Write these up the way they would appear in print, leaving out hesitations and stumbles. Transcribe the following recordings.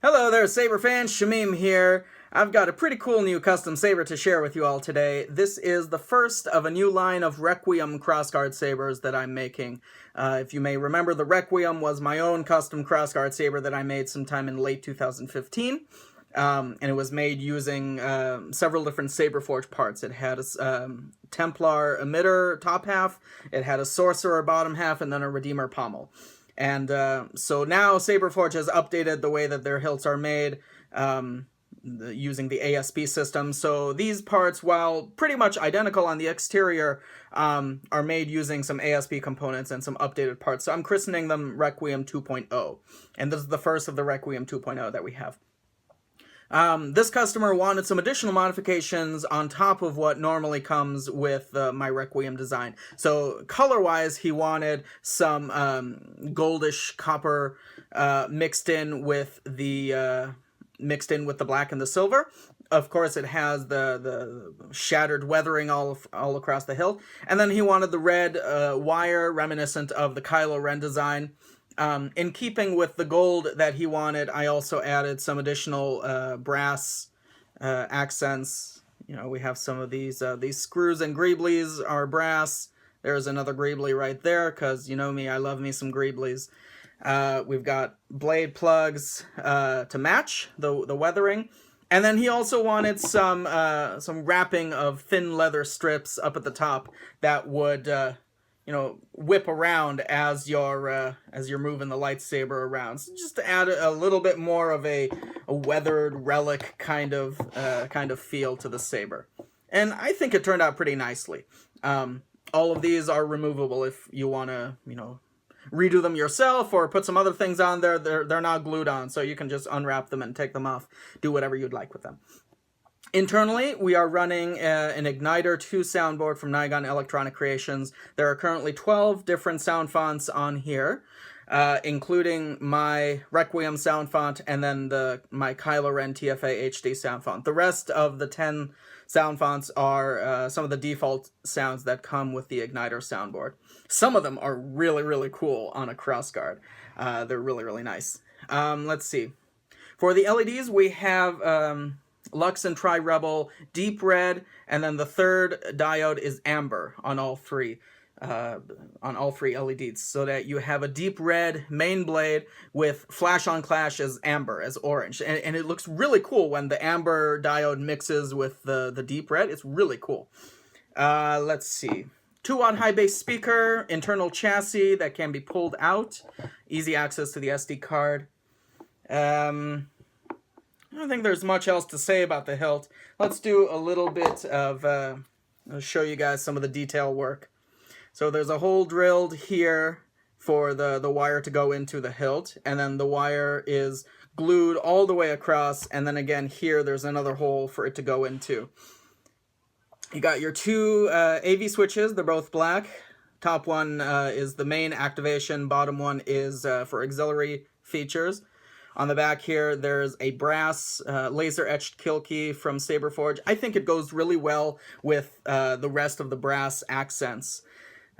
Hello there, Saber fans. Shamim here. I've got a pretty cool new custom saber to share with you all today. This is the first of a new line of Requiem Crossguard sabers that I'm making. If you may remember, the Requiem was my own custom Crossguard saber that I made sometime in late 2015. And it was made using several different SaberForge parts. It had a Templar emitter top half, it had a Sorcerer bottom half, and then a Redeemer pommel. And so now SaberForge has updated the way that their hilts are made using the ASP system. So these parts, while pretty much identical on the exterior, are made using some ASP components and some updated parts. So I'm christening them Requiem 2.0. And this is the first of the Requiem 2.0 that we have. This customer wanted some additional modifications on top of what normally comes with my Requiem design. So color-wise, he wanted some goldish copper mixed in with the black and the silver. Of course, it has the shattered weathering all across the hilt, and then he wanted the red wire reminiscent of the Kylo Ren design. In keeping with the gold that he wanted, I also added some additional brass accents. You know, we have some of these screws and greeblies are brass. There's another greebly right there, because you know me, I love me some greeblies. We've got blade plugs to match the weathering. And then he also wanted some wrapping of thin leather strips up at the top that would whip around as you're moving the lightsaber around, so just to add a little bit more of a weathered relic kind of feel to the saber. And I think it turned out pretty nicely. All of these are removable if you want to, redo them yourself or put some other things on there. They're not glued on, so you can just unwrap them and take them off, do whatever you'd like with them. Internally, we are running an Igniter2 soundboard from Nigon Electronic Creations. There are currently 12 different sound fonts on here, including my Requiem sound font and then my Kylo Ren TFA HD sound font. The rest of the 10 sound fonts are some of the default sounds that come with the Igniter soundboard. Some of them are really, really cool on a Crossguard. They're really, really nice. Let's see. For the LEDs, we have luxeon Tri-Rebel, deep red, and then the third diode is amber on all three LEDs, so that you have a deep red main blade with flash on clash as amber, as orange, and it looks really cool when the amber diode mixes with the deep red. It's really cool. Let's see. 2-watt high bass speaker, internal chassis that can be pulled out, easy access to the SD card. I don't think there's much else to say about the hilt. Let's do a little bit of, I'll show you guys some of the detail work. So there's a hole drilled here for the wire to go into the hilt, and then the wire is glued all the way across, and then again here there's another hole for it to go into. You got your two AV switches, they're both black. Top one is the main activation, bottom one is for auxiliary features. On the back here, there's a brass laser-etched kill key from SaberForge. I think it goes really well with the rest of the brass accents.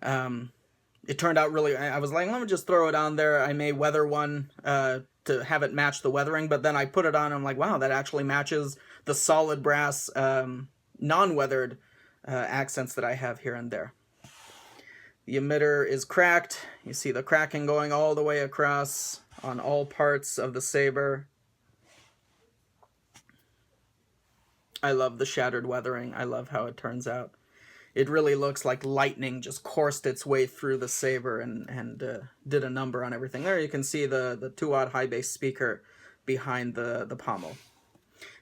It turned out really... I was like, let me just throw it on there. I may weather one to have it match the weathering, but then I put it on, and I'm like, wow, that actually matches the solid brass non-weathered accents that I have here and there. The emitter is cracked. You see the cracking going all the way across on all parts of the saber. I love the shattered weathering. I love how it turns out. It really looks like lightning just coursed its way through the saber and did a number on everything. There you can see the 2-watt high bass speaker behind the pommel.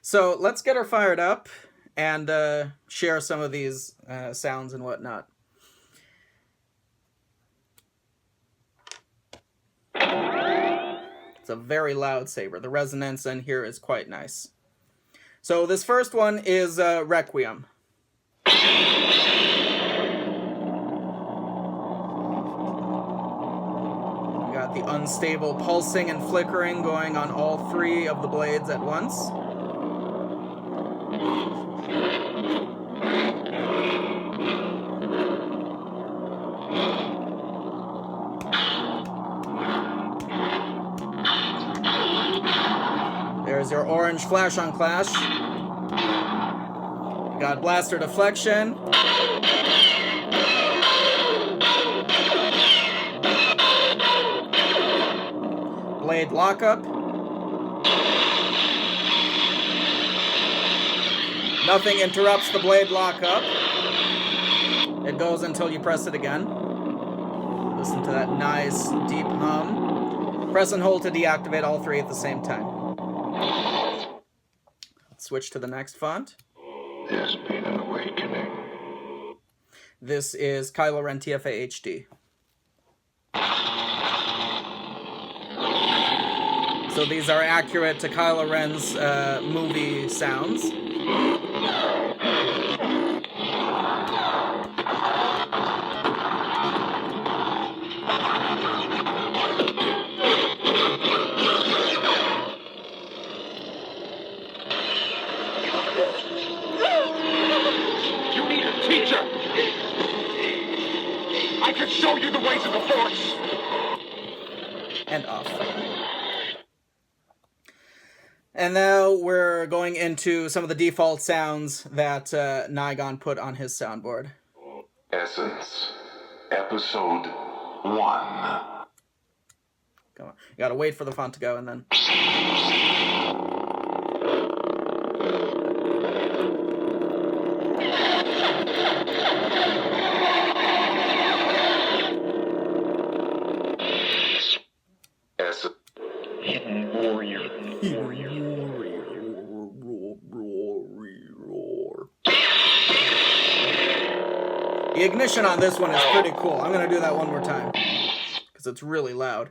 So let's get her fired up and share some of these sounds and whatnot. It's a very loud saber. The resonance in here is quite nice. So this first one is Requiem. We got the unstable pulsing and flickering going on all three of the blades at once. There's your orange flash on clash. We got blaster deflection. Blade lockup. Nothing interrupts the blade lockup. It goes until you press it again. Listen to that nice deep hum. Press and hold to deactivate all three at the same time. Let's switch to the next font. There's been an awakening. This is Kylo Ren TFA HD. So these are accurate to Kylo Ren's movie sounds. You need a teacher! I can show you the ways of the Force! And off. And now we're going into some of the default sounds that Nigon put on his soundboard. Essence, Episode 1. Come on. You gotta wait for the font to go and then... Essence. Hidden warrior. The ignition on this one is pretty cool. I'm gonna do that one more time because it's really loud.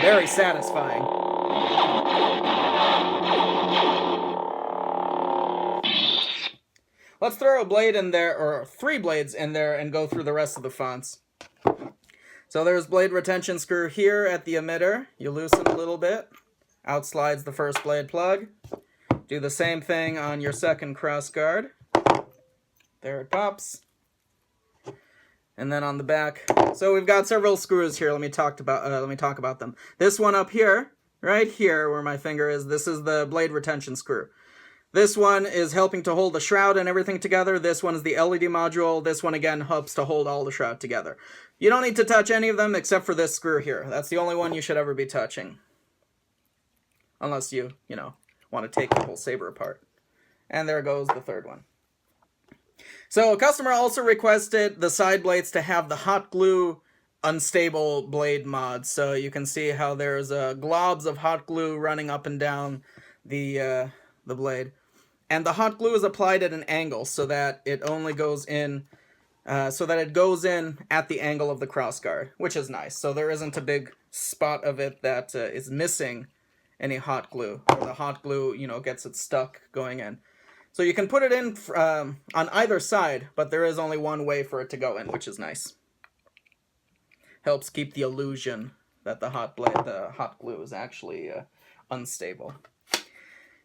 Very satisfying. Let's throw a blade in there, or 3 blades in there, and go through the rest of the fonts. So there's blade retention screw here at the emitter. You loosen a little bit. Out slides the first blade plug. Do the same thing on your second crossguard. There it pops. And then on the back. So we've got several screws here. Let me talk about them. This one up here, right here where my finger is, this is the blade retention screw. This one is helping to hold the shroud and everything together. This one is the LED module. This one again helps to hold all the shroud together. You don't need to touch any of them except for this screw here. That's the only one you should ever be touching. Unless you want to take the whole saber apart. And there goes the third one. So a customer also requested the side blades to have the hot glue unstable blade mod. So you can see how there's globs of hot glue running up and down the blade. And the hot glue is applied at an angle so that it only goes in, at the angle of the crossguard, which is nice. So there isn't a big spot of it that is missing any hot glue, or the hot glue, gets it stuck going in. So you can put it in on either side, but there is only one way for it to go in, which is nice. Helps keep the illusion that the hot glue is actually unstable.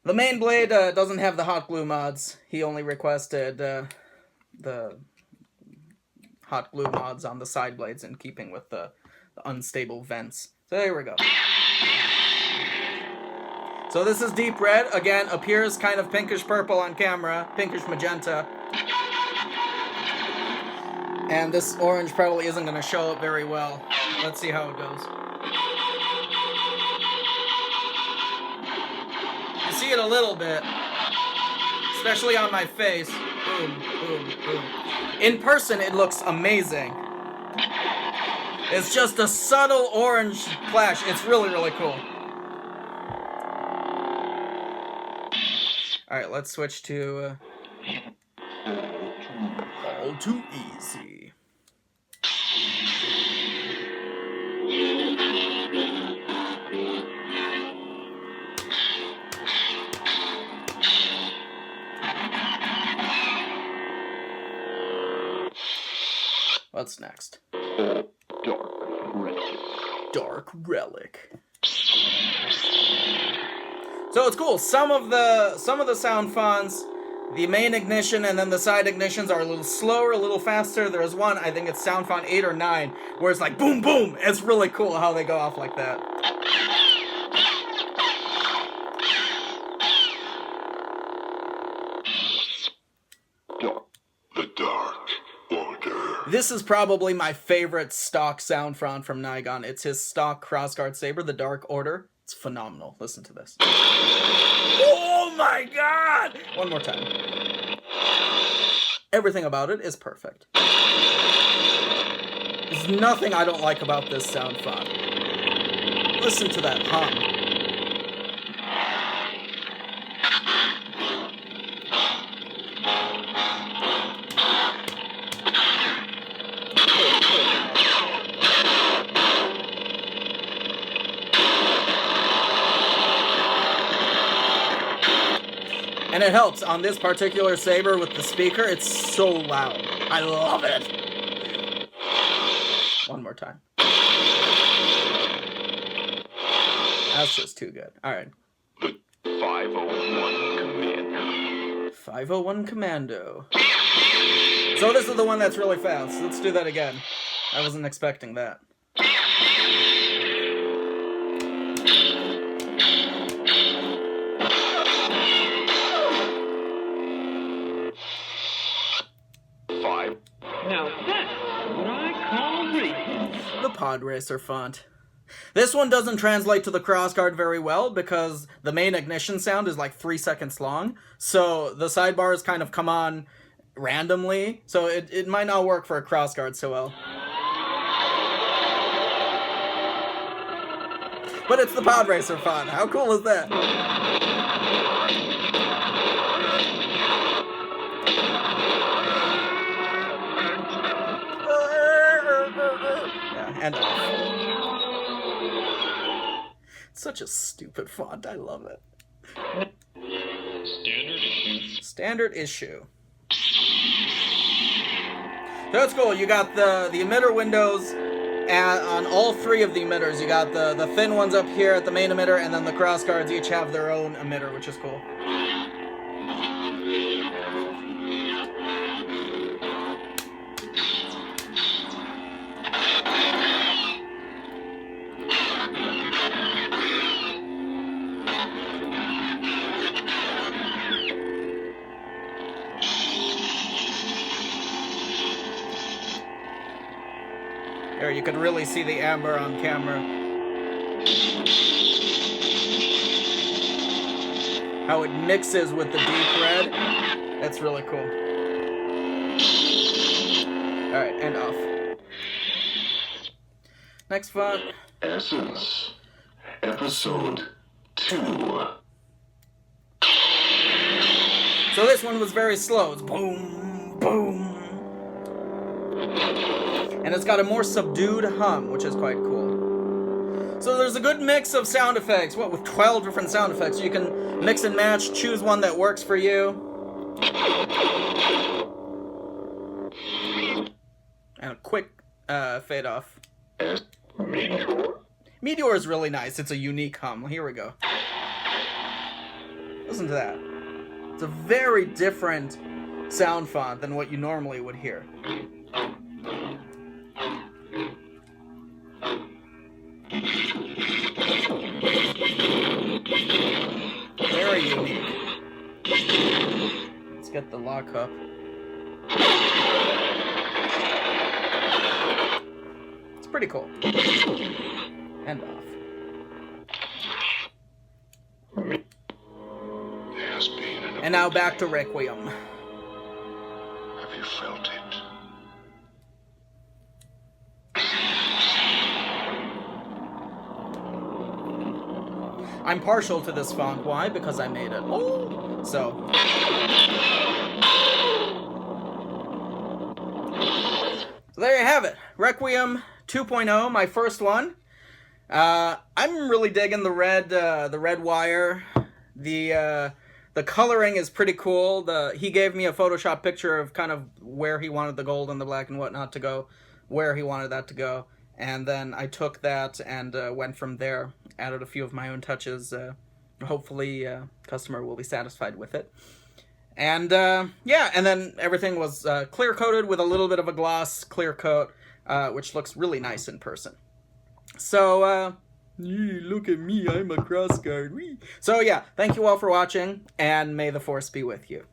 The main blade doesn't have the hot glue mods. He only requested the hot glue mods on the side blades in keeping with the unstable vents. So there we go. So this is deep red. Again, appears kind of pinkish purple on camera, pinkish magenta. And this orange probably isn't going to show up very well. Let's see how it goes. You see it a little bit, especially on my face. Boom, boom, boom. In person, it looks amazing. It's just a subtle orange flash. It's really, really cool. Alright, let's switch to All Too Easy. What's next? Dark Relic. So it's cool. Some of the sound fonts, the main ignition and then the side ignitions are a little slower, a little faster. There's one, I think it's sound font 8 or 9, where it's like boom, boom. It's really cool how they go off like that. This is probably my favorite stock sound font from Nigon. It's his stock Crossguard saber, the Dark Order. It's phenomenal. Listen to this. Oh my god! One more time. Everything about it is perfect. There's nothing I don't like about this sound font. Listen to that hum. And it helps on this particular saber with the speaker. It's so loud. I love it. One more time. That's just too good. All right. 501 Commando. 501 Commando. So this is the one that's really fast. Let's do that again. I wasn't expecting that. Now that's what I call Requiem. The Pod Racer font. This one doesn't translate to the Crossguard very well because the main ignition sound is like 3 seconds long. So the sidebars kind of come on randomly. So it might not work for a Crossguard so well. But it's the Pod Racer font. How cool is that? Yeah, and off. It's such a stupid font. I love it. Standard issue. Standard issue. So that's cool. You got the emitter windows on all three of the emitters. You got the thin ones up here at the main emitter, and then the Crossguards each have their own emitter, which is cool. There, you can really see the amber on camera. How it mixes with the deep red. That's really cool. Alright, and off. Next font. Essence. Episode 2. So this one was very slow. It's boom, boom. And it's got a more subdued hum, which is quite cool. So there's a good mix of sound effects. What, with 12 different sound effects, you can mix and match, choose one that works for you. And a quick fade off. Meteor. Meteor is really nice. It's a unique hum. Here we go. Listen to that. It's a very different sound font than what you normally would hear. Very unique. Let's get the lock up. It's pretty cool. And off. There's been an And now back to Requiem. Have you felt it? I'm partial to this font. Why? Because I made it. Oh! So there you have it. Requiem 2.0, my first one. I'm really digging the red wire. The coloring is pretty cool. He gave me a Photoshop picture of kind of where he wanted the gold and the black and whatnot to go, where he wanted that to go. And then I took that and went from there, added a few of my own touches. Hopefully, customer will be satisfied with it. And yeah, and then everything was clear coated with a little bit of a gloss clear coat, which looks really nice in person. So, look at me, I'm a Crossguard. So yeah, thank you all for watching, and may the Force be with you.